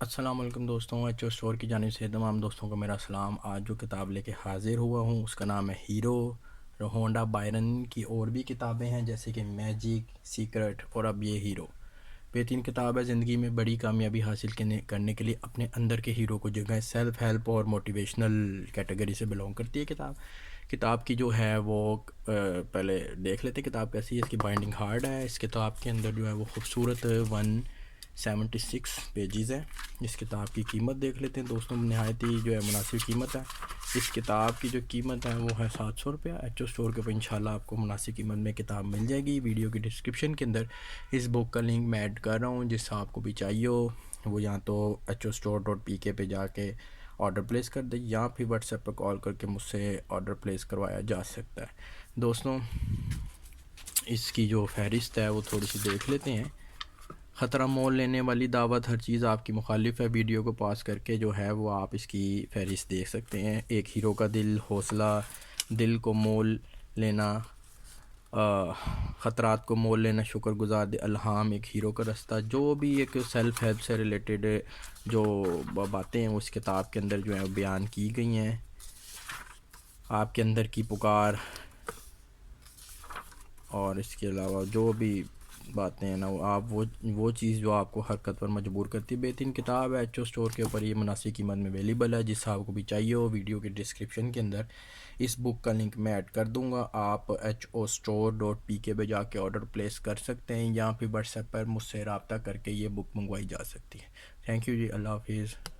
السلام علیکم دوستوں، ایچ او اسٹور کی جانب سے تمام دوستوں کو میرا سلام۔ آج جو کتاب لے کے حاضر ہوا ہوں اس کا نام ہے ہیرو۔ رونڈا بائرن کی اور بھی کتابیں ہیں جیسے کہ میجک، سیکرٹ اور اب یہ ہیرو۔ بہترین کتاب ہے، زندگی میں بڑی کامیابی حاصل کرنے کے لیے اپنے اندر کے ہیرو کو جگہ سیلف ہیلپ اور موٹیویشنل کیٹیگری سے بلونگ کرتی ہے کتاب کی جو ہے وہ پہلے دیکھ لیتے کتاب کیسی ہے۔ اس کی بائنڈنگ ہارڈ ہے۔ اس کتاب کے اندر جو ہے وہ خوبصورت 176 پیجز ہے۔ اس کتاب کی قیمت دیکھ لیتے ہیں دوستوں، نہایت ہی جو ہے مناسب قیمت ہے۔ اس کتاب کی جو قیمت ہے وہ ہے 700 روپیہ۔ ایچ او اسٹور کے اوپر انشاءاللہ آپ کو مناسب قیمت میں کتاب مل جائے گی۔ ویڈیو کی ڈسکرپشن کے اندر اس بک کا لنک میں ایڈ کر رہا ہوں، جس آپ کو بھی چاہیے ہو وہ یا تو HOStore.pk پہ جا کے آرڈر پلیس کر دیں یا پھر واٹس ایپ پہ کال کر کے مجھ سے آرڈر پلیس کروایا جا سکتا ہے۔ دوستوں اس کی جو فہرست ہے وہ تھوڑی سی دیکھ لیتے ہیں۔ خطرہ مول لینے والی دعوت، ہر چیز آپ کی مخالف ہے۔ ویڈیو کو پاس کر کے جو ہے وہ آپ اس کی فہرست دیکھ سکتے ہیں۔ ایک ہیرو کا دل، حوصلہ، دل کو مول لینا، خطرات کو مول لینا، شکر گزار الہام، ایک ہیرو کا راستہ، جو بھی ایک سیلف ہیلپ سے ریلیٹڈ جو باتیں ہیں اس کتاب کے اندر جو ہیں بیان کی گئی ہیں۔ آپ کے اندر کی پکار اور اس کے علاوہ جو بھی باتیں ہیں نا، آپ وہ چیز جو آپ کو حرکت پر مجبور کرتی ہے۔ بہترین کتاب ہے، ایچ او اسٹور کے اوپر یہ مناسب قیمت میں اویلیبل ہے۔ جس آپ کو بھی چاہیے ہو ویڈیو کے ڈسکرپشن کے اندر اس بک کا لنک میں ایڈ کر دوں گا۔ آپ HOStore.pk پہ جا کے آرڈر پلیس کر سکتے ہیں یا پھر واٹس ایپ پر مجھ سے رابطہ کر کے یہ بک منگوائی جا سکتی ہے۔ تھینک یو جی، اللہ حافظ۔